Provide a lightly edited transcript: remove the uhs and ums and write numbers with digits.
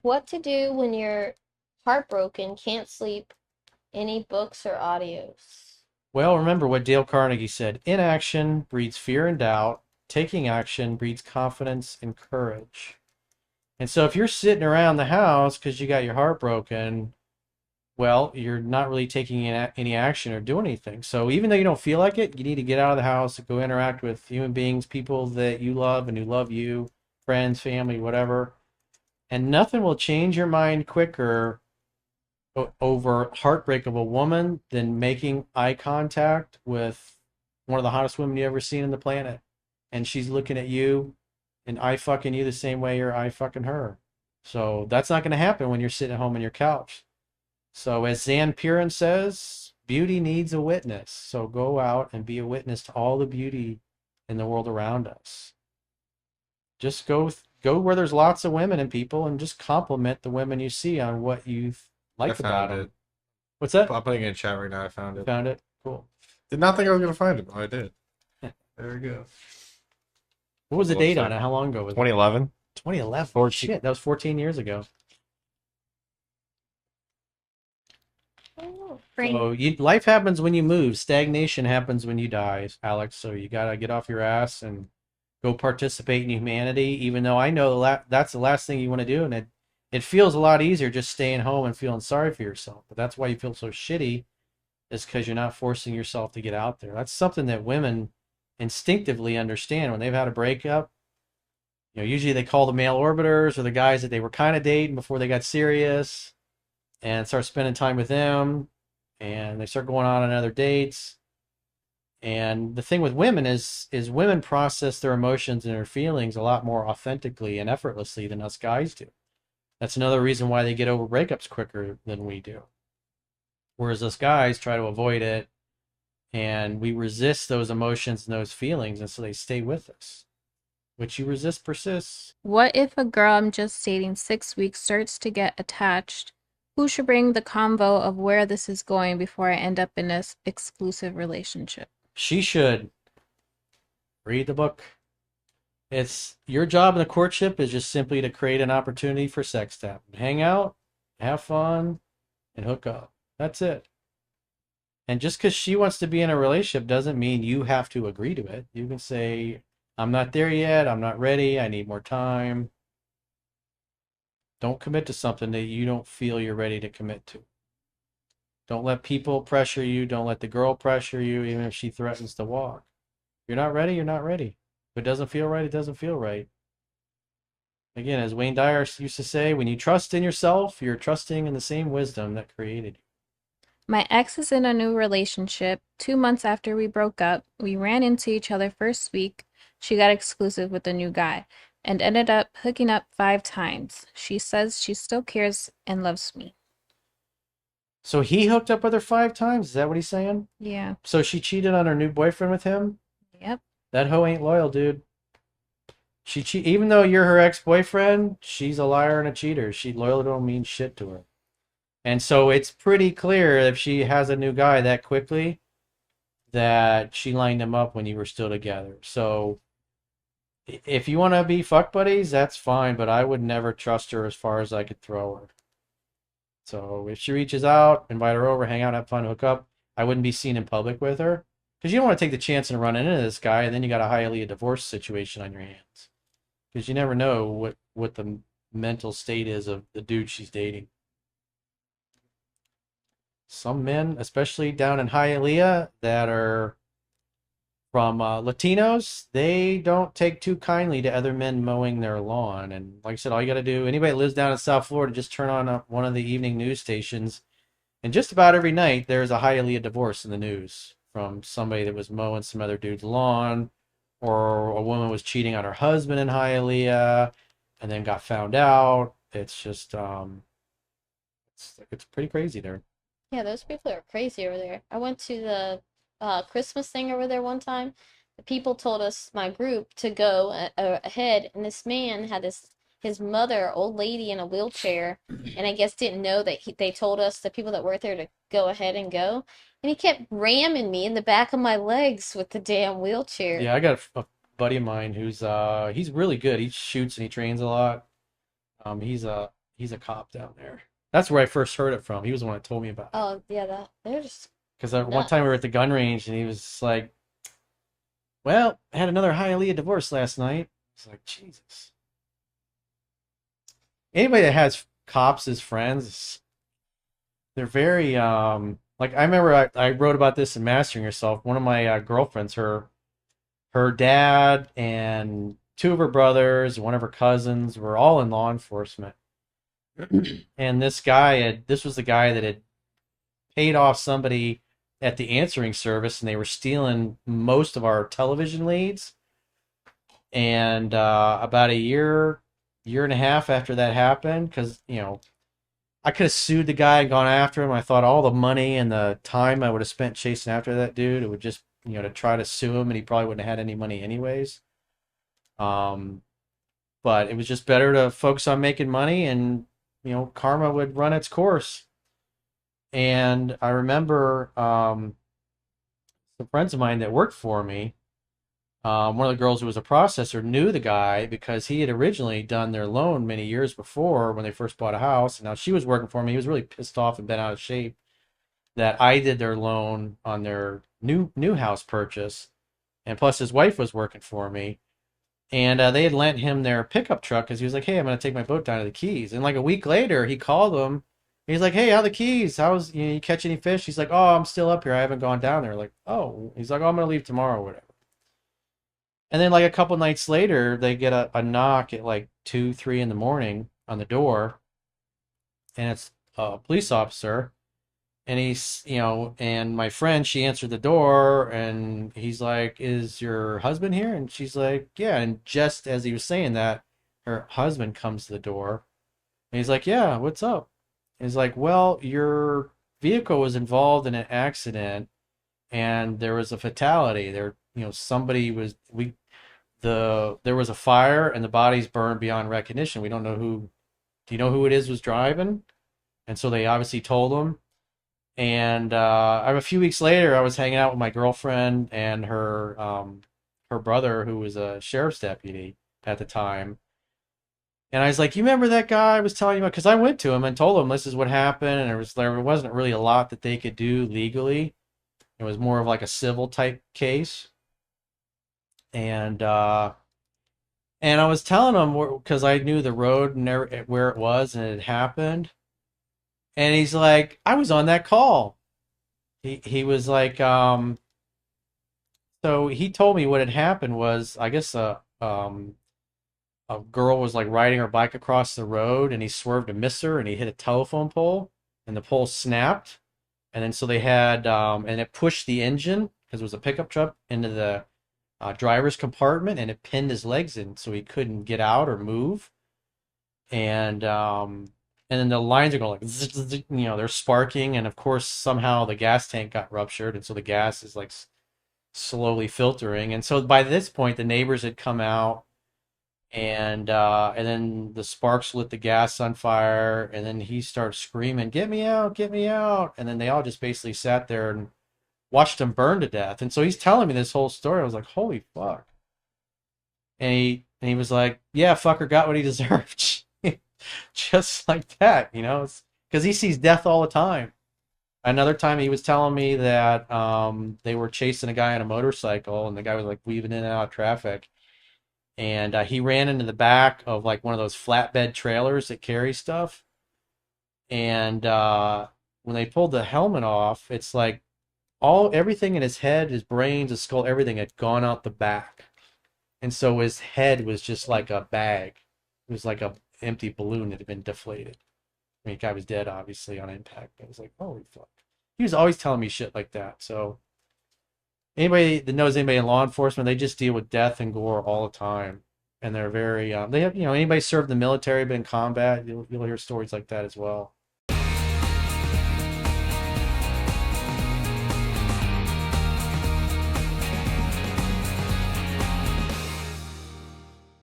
What to do when you're heartbroken, can't sleep, any books or audios? Well, remember what Dale Carnegie said: inaction breeds fear and doubt, taking action breeds confidence and courage. And so if you're sitting around the house because you got your heart broken, well, you're not really taking any action or doing anything. So even though you don't feel like it, you need to get out of the house and go interact with human beings, people that you love and who love you, friends, family, whatever. And nothing will change your mind quicker over heartbreak of a woman than making eye contact with one of the hottest women you ever seen on the planet. And she's looking at you and I fucking you the same way you're I fucking her. So that's not going to happen when you're sitting at home on your couch. So as Zan Piran says, beauty needs a witness. So go out and be a witness to all the beauty in the world around us. Just go where there's lots of women and people and just compliment the women you see on what you I like about found them. it. What's that? I'm putting it in chat right now. I found You it. found it? Cool. Did not think I was gonna find it, but I did. There we go. What was the It date looks on like it? How long ago was it? 2011. 2011. 14. Shit, that was 14 years ago. Oh, So life happens when you move. Stagnation happens when you die, Alex. So you gotta get off your ass and go participate in humanity. Even though I know that's the last thing you want to do, and it feels a lot easier just staying home and feeling sorry for yourself. But that's why you feel so shitty, is because you're not forcing yourself to get out there. That's something that women instinctively understand when they've had a breakup. Usually they call the male orbiters or the guys that they were kind of dating before they got serious and start spending time with them, and they start going on other dates. And the thing with women is women process their emotions and their feelings a lot more authentically and effortlessly than us guys do. That's another reason why they get over breakups quicker than we do. Whereas us guys try to avoid it, and we resist those emotions and those feelings, and so they stay with us. What you resist persists. What if a girl I'm just dating 6 weeks starts to get attached? Who should bring the convo of where this is going before I end up in this exclusive relationship? She should read the book. It's your job in the courtship is just simply to create an opportunity for sex tap. Hang out, have fun, and hook up. That's it. And just because she wants to be in a relationship doesn't mean you have to agree to it. You can say, I'm not there yet. I'm not ready. I need more time. Don't commit to something that you don't feel you're ready to commit to. Don't let people pressure you. Don't let the girl pressure you, even if she threatens to walk. If you're not ready, you're not ready. If it doesn't feel right, it doesn't feel right. Again, as Wayne Dyer used to say, when you trust in yourself, you're trusting in the same wisdom that created you. My ex is in a new relationship. 2 months after we broke up, we ran into each other first week. She got exclusive with a new guy and ended up hooking up 5 times. She says she still cares and loves me. So he hooked up with her 5 times? Is that what he's saying? Yeah. So she cheated on her new boyfriend with him? Yep. That hoe ain't loyal, dude. Even though you're her ex-boyfriend, she's a liar and a cheater. She loyal don't mean shit to her. And so it's pretty clear if she has a new guy that quickly that she lined him up when you were still together. So if you want to be fuck buddies, that's fine, but I would never trust her as far as I could throw her. So if she reaches out, invite her over, hang out, have fun, hook up, I wouldn't be seen in public with her. Because you don't want to take the chance and run into this guy, and then you got a highly divorce situation on your hands. Because you never know what the mental state is of the dude she's dating. Some men, especially down in Hialeah, that are from Latinos, they don't take too kindly to other men mowing their lawn. And like I said, all you got to do, anybody that lives down in South Florida, just turn on one of the evening news stations. And just about every night, there's a Hialeah divorce in the news from somebody that was mowing some other dude's lawn, or a woman was cheating on her husband in Hialeah and then got found out. It's just, it's pretty crazy there. yeah, those people are crazy over there. I went to the Christmas thing over there one time. The people told us, my group, to go ahead, and this man had his mother, old lady in a wheelchair, and I guess didn't know that they told us, the people that worked there, to go ahead and go. And he kept ramming me in the back of my legs with the damn wheelchair. Yeah, I got a buddy of mine who's he's really good. He shoots and he trains a lot. He's He's a cop down there. That's where I first heard it from. He was the one that told me about it. Oh, yeah, they're just Because one time we were at nuts. the gun range and he was like, "Well, I had another Hialeah divorce last night." It's like, Jesus. Anybody that has cops as friends, they're very like I remember I wrote about this in Mastering Yourself. One of my girlfriends, her dad and two of her brothers, one of her cousins were all in law enforcement. And this was the guy that had paid off somebody at the answering service, and they were stealing most of our television leads. And about a year and a half after that happened, because I could have sued the guy and gone after him. I thought all the money and the time I would have spent chasing after that dude, it would just to try to sue him, and he probably wouldn't have had any money anyways. Um, but it was just better to focus on making money, and karma would run its course. And I remember some friends of mine that worked for me. One of the girls who was a processor knew the guy because he had originally done their loan many years before when they first bought a house. And now she was working for me. He was really pissed off and bent out of shape that I did their loan on their new house purchase. And plus his wife was working for me. And they had lent him their pickup truck because he was like, "Hey, I'm going to take my boat down to the Keys." And like a week later, he called them. He's like, "Hey, how are the Keys? How's you catch any fish?" He's like, "Oh, I'm still up here. I haven't gone down there." Like, "Oh," he's like, "Oh, I'm going to leave tomorrow or whatever." And then like a couple nights later, they get a knock at like 2, 3 in the morning on the door, and it's a police officer. And and my friend, she answered the door, and he's like, "Is your husband here?" And she's like, "Yeah." And just as he was saying that, her husband comes to the door, and he's like, "Yeah, what's up?" And he's like, "Well, your vehicle was involved in an accident, and there was a fatality. Somebody was there was a fire, and the bodies burned beyond recognition. We don't know who. Do you know who it is was driving?" And so they obviously told him. And a few weeks later, I was hanging out with my girlfriend and her brother, who was a sheriff's deputy at the time. And I was like, "You remember that guy I was telling you about?" Because I went to him and told him this is what happened, and there wasn't really a lot that they could do legally. It was more of like a civil type case. And I was telling him because I knew the road and where it was and it had happened. And he's like, "I was on that call." He was like, so he told me what had happened was, I guess a girl was like riding her bike across the road, and he swerved to miss her, and he hit a telephone pole, and the pole snapped. And then so they had and it pushed the engine because it was a pickup truck into the driver's compartment, and it pinned his legs in so he couldn't get out or move. And then the lines are going like zzz, zzz, zzz, they're sparking, and of course somehow the gas tank got ruptured, and so the gas is like slowly filtering. And so by this point, the neighbors had come out, and then the sparks lit the gas on fire, and then he started screaming, "Get me out, get me out!" And then they all just basically sat there and watched him burn to death. And so he's telling me this whole story. I was like, "Holy fuck!" And he was like, "Yeah, fucker got what he deserved." Just like that, because he sees death all the time. Another time he was telling me that they were chasing a guy on a motorcycle, and the guy was like weaving in and out of traffic, and he ran into the back of like one of those flatbed trailers that carry stuff. And when they pulled the helmet off, it's like everything in his head, his brains, his skull, everything had gone out the back. And so his head was just like a bag. It was like a empty balloon that had been deflated. I mean, the guy was dead, obviously, on impact. But I was like, holy fuck. He was always telling me shit like that. So anybody that knows anybody in law enforcement, they just deal with death and gore all the time. And they're very, they have, anybody served in the military, been in combat, you'll hear stories like that as well.